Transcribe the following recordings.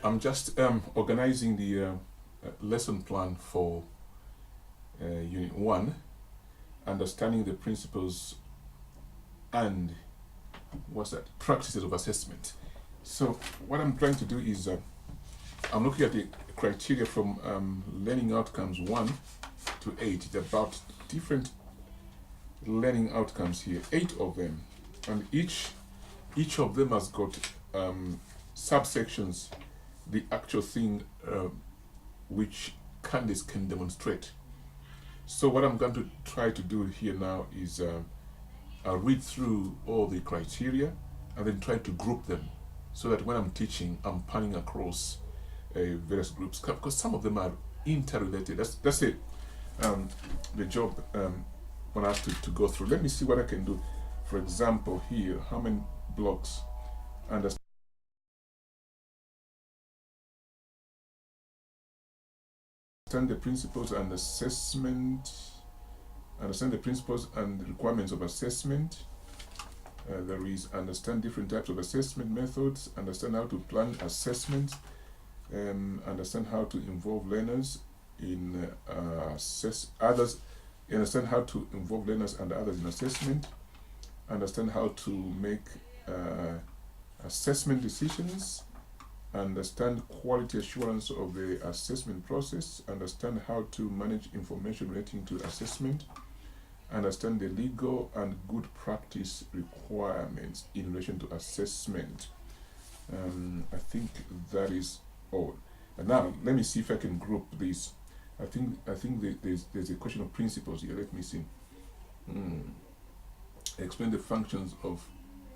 I'm just organizing the lesson plan for Unit 1, understanding the principles and practices of assessment. So what I'm trying to do is I'm looking at the criteria from learning outcomes 1 to 8. It's about different learning outcomes here, 8 of them, and each of them has got subsections, the actual thing which Candice can demonstrate. So what I'm going to try to do here now is I'll read through all the criteria and then try to group them so that when I'm teaching, I'm panning across various groups, because some of them are interrelated. That's it. The job on us to go through. Let me see what I can do. For example, here, how many blocks? Understand the principles and assessment. Understand the principles and requirements of assessment. There is understand different types of assessment methods. Understand how to plan assessments. Understand how to involve learners in understand how to involve learners and others in assessment. Understand how to make assessment decisions. Understand quality assurance of the assessment process. Understand how to manage information relating to assessment. Understand the legal and good practice requirements in relation to assessment. I think that is all. And now let me see if I can group these. I think there's a question of principles here. Let me see. Explain the functions of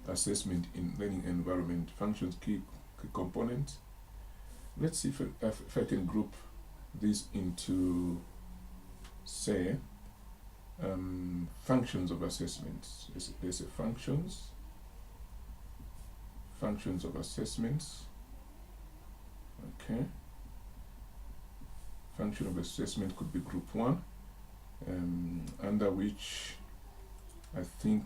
assessment in learning environment. Functions, key components. Let's see if I can group these into, say, functions of assessments. There's a functions of assessments. Okay. Function of assessment could be group 1, under which I think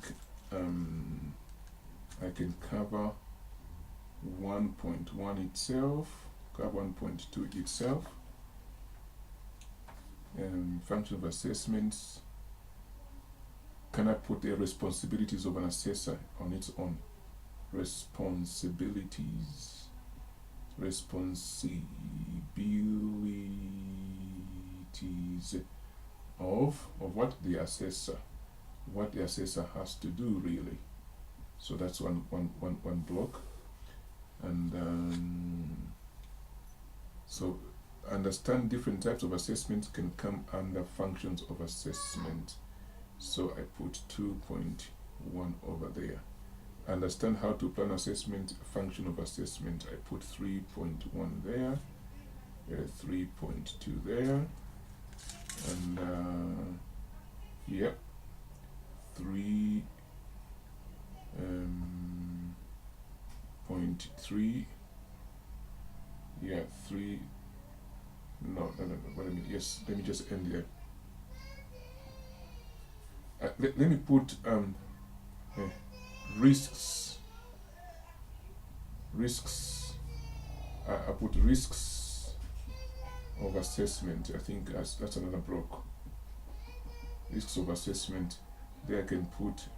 I can cover 1.1 itself, cover 1.2 itself. Function of assessments. Can I put the responsibilities of an assessor on its own? Responsibilities of what the assessor has to do, really. So that's one block. And so understand different types of assessments can come under functions of assessment. So I put 2.1 over there. Understand how to plan assessment, function of assessment. I put 3.1 there, 3.2 there, and 3.3. Yeah, 3. No. What I mean, yes. Let me just end there. Let me put risks. I put risks of assessment. I think that's another block. Risks of assessment. There I can put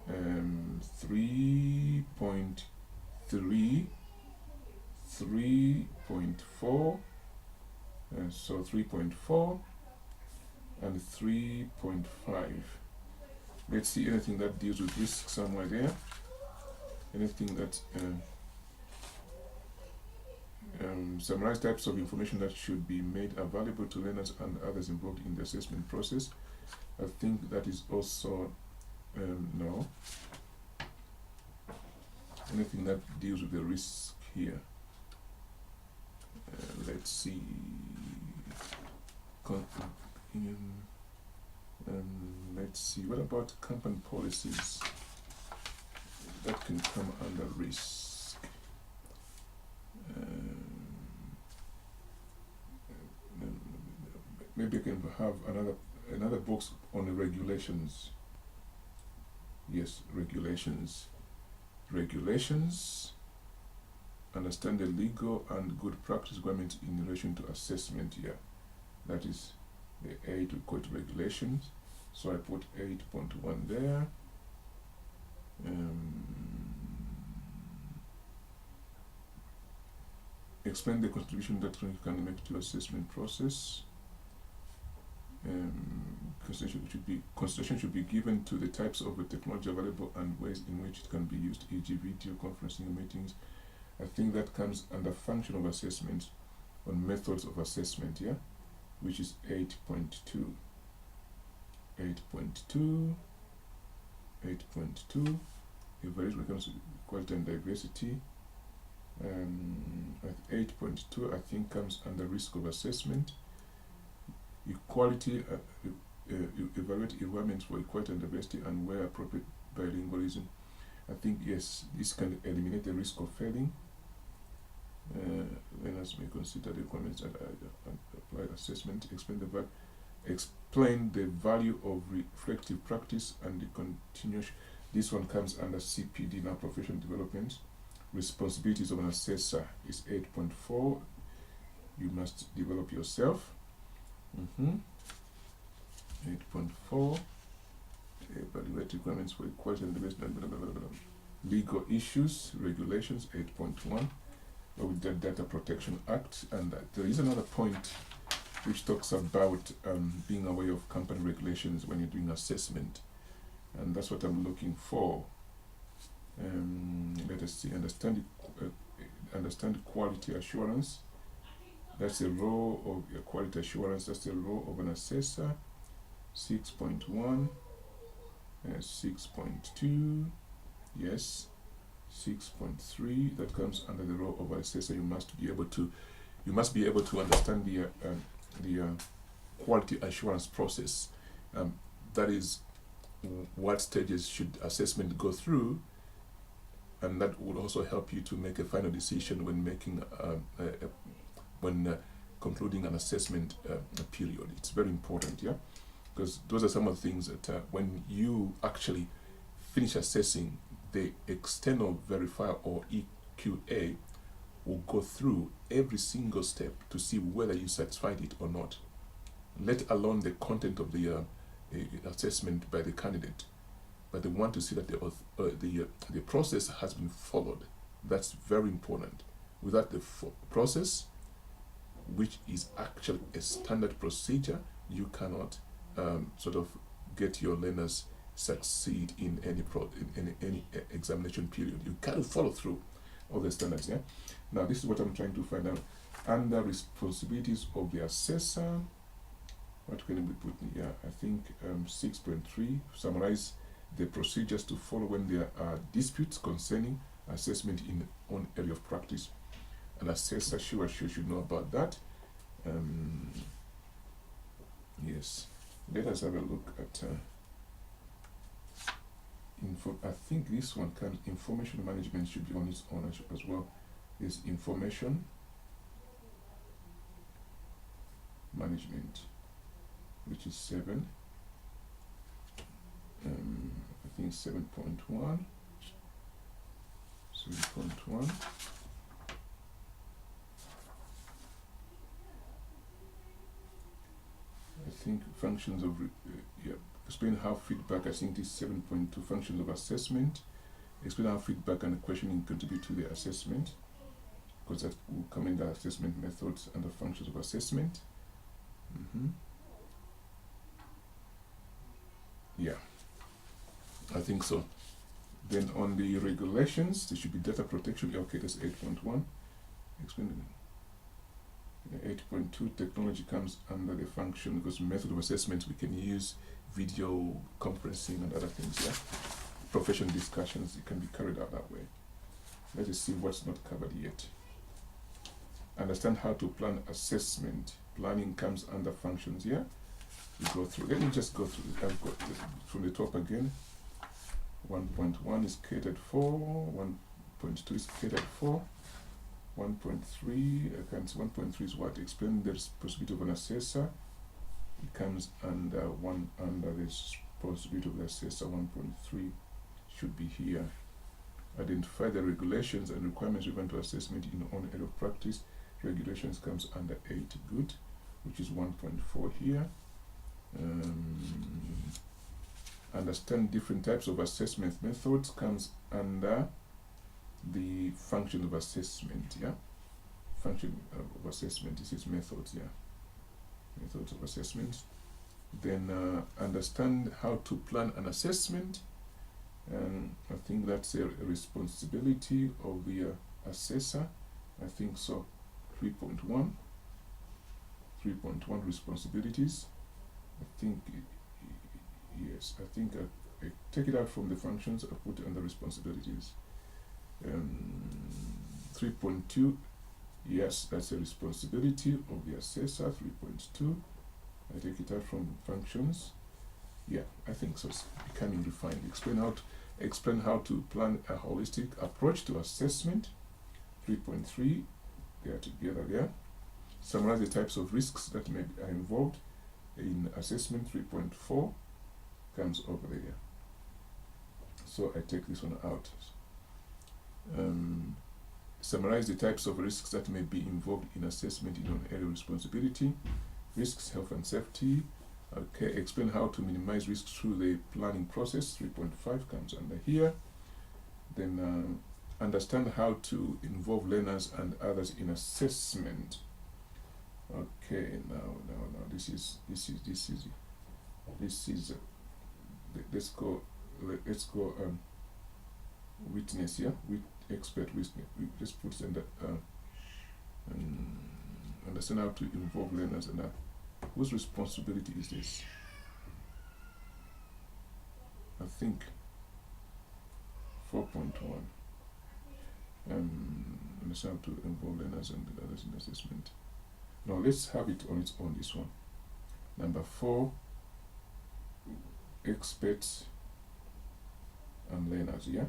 3.3, 3.4, so 3.4 and 3.5. Let's see anything that deals with risk somewhere there. Anything that summarize types of information that should be made available to learners and others involved in the assessment process. I think that is also no. Anything that deals with the risk here. Let's see. Let's see. What about company policies? That can come under risk. Maybe I can have another box on the regulations. Yes, regulations. understand the legal and good practice requirements in relation to assessment here. That is the 8 code regulations. So I put 8.1 there. Explain the contribution that you can make to assessment process. Consideration should be given to the types of the technology available and ways in which it can be used, e.g. video conferencing meetings. I think that comes under function of assessment on methods of assessment, yeah, which is 8.2. 8.2. Evaluation when it comes to quality and diversity. 8.2 I think comes under risk of assessment. Equality, evaluate requirements for equality and diversity and where appropriate bilingualism. I think yes, this can eliminate the risk of failing. Learners may consider the requirements and apply assessment. Explain the value of reflective practice and the continuation. This one comes under CPD, now professional development. Responsibilities of an assessor is 8.4. You must develop yourself. 8.4. Evaluate requirements for equality and diversity. Legal issues, regulations, 8.1. With the Data Protection Act. And there is another point which talks about being aware of company regulations when you're doing assessment. And that's what I'm looking for. Let us see. Understand quality assurance. That's the role of quality assurance. That's the role of an assessor. 6.1. 6.2. Yes. 6.3. That comes under the role of an assessor. You must be able to understand the quality assurance process. That is, what stages should assessment go through, and that will also help you to make a final decision when making concluding an assessment period. It's very important, yeah, because those are some of the things that when you actually finish assessing, the external verifier or EQA will go through every single step to see whether you satisfied it or not, let alone the content of the assessment by the candidate. But they want to see that the process has been followed. That's very important. Without the process, which is actually a standard procedure, you cannot sort of get your learners succeed in any examination period. You can't follow through all the standards. Yeah. Now this is what I'm trying to find out. Under responsibilities of the assessor, what can we put in here? I think 6.3 summarize the procedures to follow when there are disputes concerning assessment in one area of practice. An assessor should know about that. Yes. Let us have a look at I think this one can information management should be on its own as well. Is information management, which is 7. I think 7.1. 7.1. I think functions of explain how feedback. I think this 7.2 functions of assessment. Explain how feedback and questioning contribute to the assessment, because that will come in the assessment methods and the functions of assessment. Yeah, I think so. Then on the regulations, there should be data protection. Okay, that's 8.1. Explain 8.2 technology comes under the function, because method of assessment we can use video conferencing and other things. Yeah, professional discussions, it can be carried out that way. Let us see what's not covered yet. Understand how to plan assessment. Planning comes under functions. Yeah, we go through. Let me just go through. I've got from the top again. 1.1 is catered for. 1.2 is catered for. 1.3, 1.3 is what? Explain the responsibility of an assessor. It comes under the responsibility of the assessor. 1.3 should be here. Identify the regulations and requirements relevant to assessment in your own area of practice. Regulations comes under 8, good, which is 1.4 here. Understand different types of assessment methods comes under the function of assessment, yeah? Function of assessment, this is methods, yeah? Methods of assessment. Then understand how to plan an assessment. I think that's a responsibility of the assessor. I think so. 3.1 responsibilities. I think, yes, I think I take it out from the functions, I put it under responsibilities. 3.2, yes, that's a responsibility of the assessor. 3.2, I take it out from functions. Yeah, I think so. It's becoming refined. Explain how to plan a holistic approach to assessment. 3.3, they are together there. Summarize the types of risks that are involved in assessment. 3.4 comes over there. So I take this one out. Summarize the types of risks that may be involved in assessment in an area of responsibility. Risks, health and safety. Okay, explain how to minimize risks through the planning process. 3.5 comes under here. Then understand how to involve learners and others in assessment. Okay, now this is let's go witness, yeah, with expert witness. Let's put under understand how to involve learners and whose responsibility is this? I think 4.1. Understand how to involve learners and others in assessment. Now let's have it on its own, this one. Number 4, experts and learners, yeah?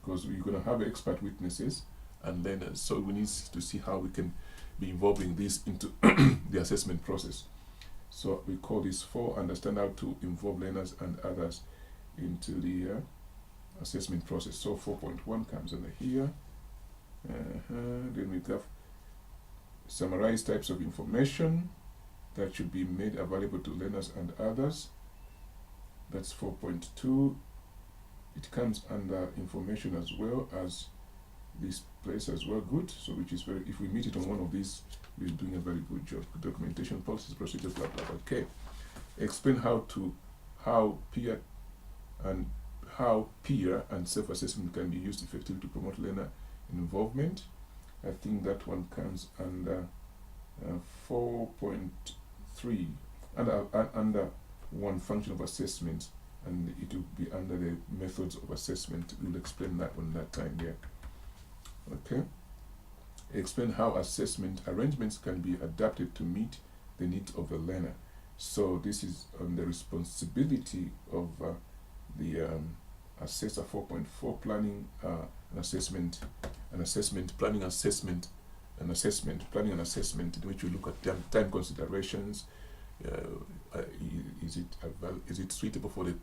Because we're going to have expert witnesses and learners, so we need to see how we can be involving this into the assessment process. So we call this 4, understand how to involve learners and others into the assessment process. So 4.1 comes under here. Then we have summarize types of information that should be made available to learners and others. That's 4.2. It comes under information as well as this place as well, good. So which is very, if we meet it on one of these, we're doing a very good job. Documentation, policies, procedures, blah blah blah. Okay. Explain how peer and self-assessment can be used effectively to promote learner involvement. I think that one comes under 4.3 under one function of assessment, and it will be under the methods of assessment. We'll explain that one that time there. Okay. Explain how assessment arrangements can be adapted to meet the needs of the learner. So this is on the responsibility of the assessor. 4.4 planning planning and assessment, in which we look at time considerations. Is it suitable for the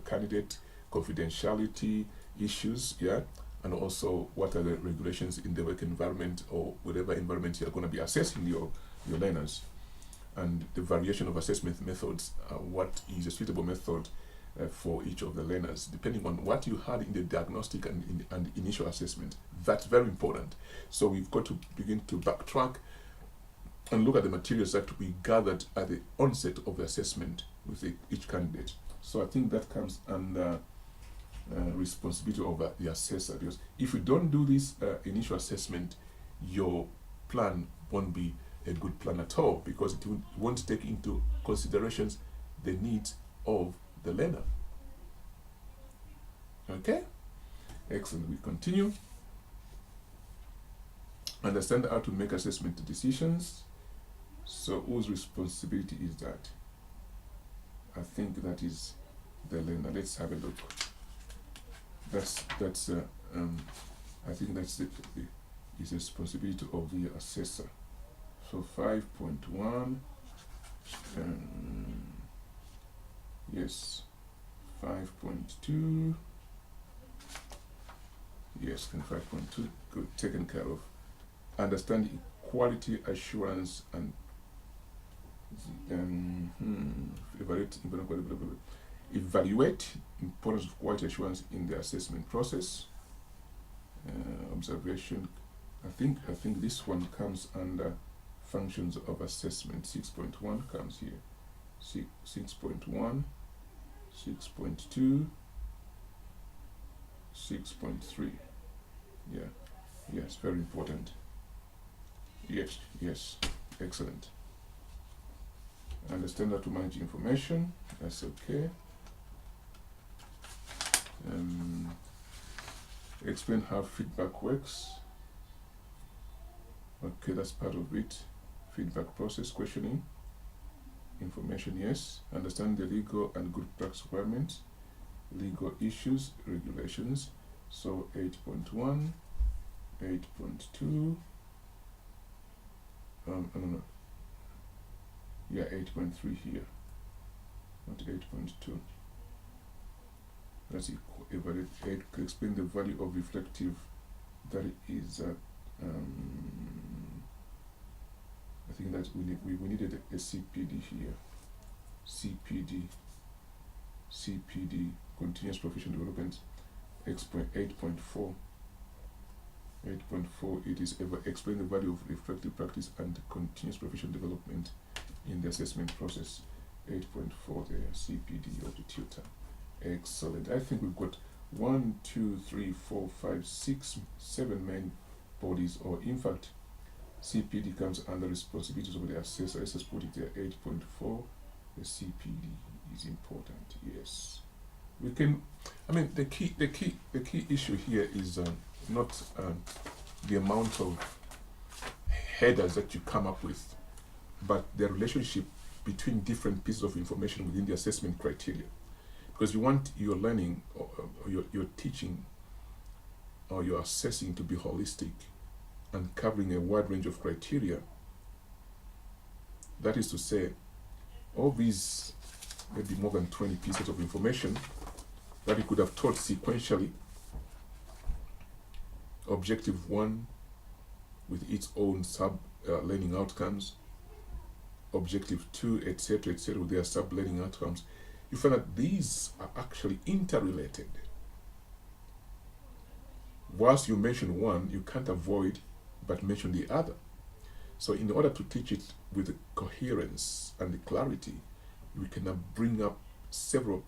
candidate? Confidentiality issues, yeah, and also what are the regulations in the work environment or whatever environment you're going to be assessing your learners, and the variation of assessment methods. What is a suitable method for each of the learners, depending on what you had in the diagnostic and initial assessment. That's very important. So we've got to begin to backtrack and look at the materials that we gathered at the onset of the assessment with each candidate. So I think that comes under responsibility of the assessor, because if you don't do this initial assessment, your plan won't be a good plan at all, because it won't take into considerations the needs of the learner. Okay, excellent. We continue. Understand how to make assessment decisions. So whose responsibility is that? I think that is the learner. Let's have a look. That's I think that's is the responsibility of the assessor. So 5.1. Yes, 5.2. Yes, 25.2, good, taken care of. Understand quality assurance and evaluate importance of quality assurance in the assessment process. Observation. I think this one comes under functions of assessment. 6.1 comes here. 6.1, 6.2, 6.3. Yeah, yes, very important. Yes, excellent. Understand how to manage information. That's okay. Explain how feedback works. Okay, that's part of it. Feedback process, questioning. Information, yes. Understand the legal and good practice requirements. Legal issues, regulations. So 8.1, 8.2. No. Yeah, 8.3 here. Not 8.2. Let's evaluate 8. Explain the value of reflective. That is I think that we needed a CPD here. CPD, continuous professional development. 8.4. 8.4, it is explain the value of reflective practice and continuous professional development in the assessment process. 8.4 there, CPD of the tutor. Excellent. I think we've got 1, 2, 3, 4, 5, 6, 7 main bodies, or in fact, CPD comes under responsibilities of the assessor. Let's just put it there, 8.4. The CPD is important. Yes, we can. I mean, the key issue here is not the amount of headers that you come up with, but the relationship between different pieces of information within the assessment criteria. Because you want your learning or your teaching or your assessing to be holistic and covering a wide range of criteria. That is to say, all these maybe more than 20 pieces of information that you could have taught sequentially. Objective 1 with its own learning outcomes, objective 2, etc., with their sub-learning outcomes. You find that these are actually interrelated. Whilst you mention one, you can't avoid but mention the other. So in order to teach it with the coherence and the clarity, we can now bring up several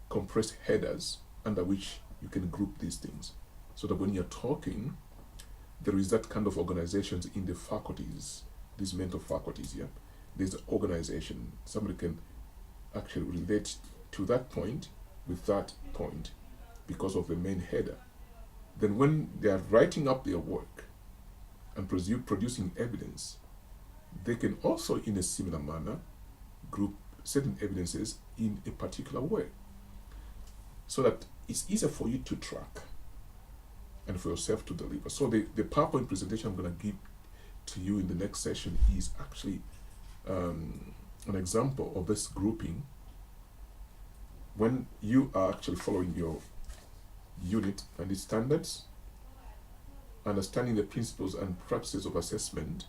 compressed headers under which you can group these things, so that when you're talking, there is that kind of organizations in the faculties, these mental faculties, yeah? There's organization. Somebody can actually relate to that point with that point because of the main header. Then when they are writing up their work and producing evidence, they can also, in a similar manner, group certain evidences in a particular way, so that it's easier for you to track and for yourself to deliver. So the PowerPoint presentation I'm going to give to you in the next session is actually an example of this grouping when you are actually following your unit and its standards, understanding the principles and practices of assessment.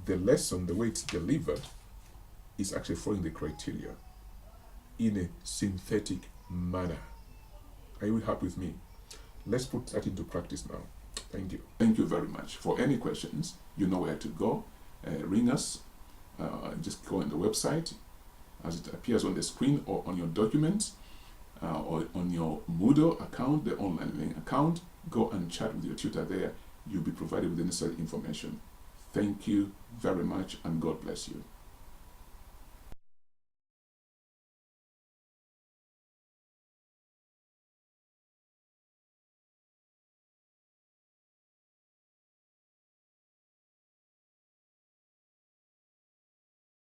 The lesson, the way it's delivered, is actually following the criteria in a synthetic manner. Are you happy with me? Let's put that into practice now. Thank you. Thank you very much. For any questions, you know where to go. Ring us. Just go on the website as it appears on the screen, or on your documents, or on your Moodle account, the online learning account. Go and chat with your tutor there. You'll be provided with the necessary information. Thank you very much, and God bless you.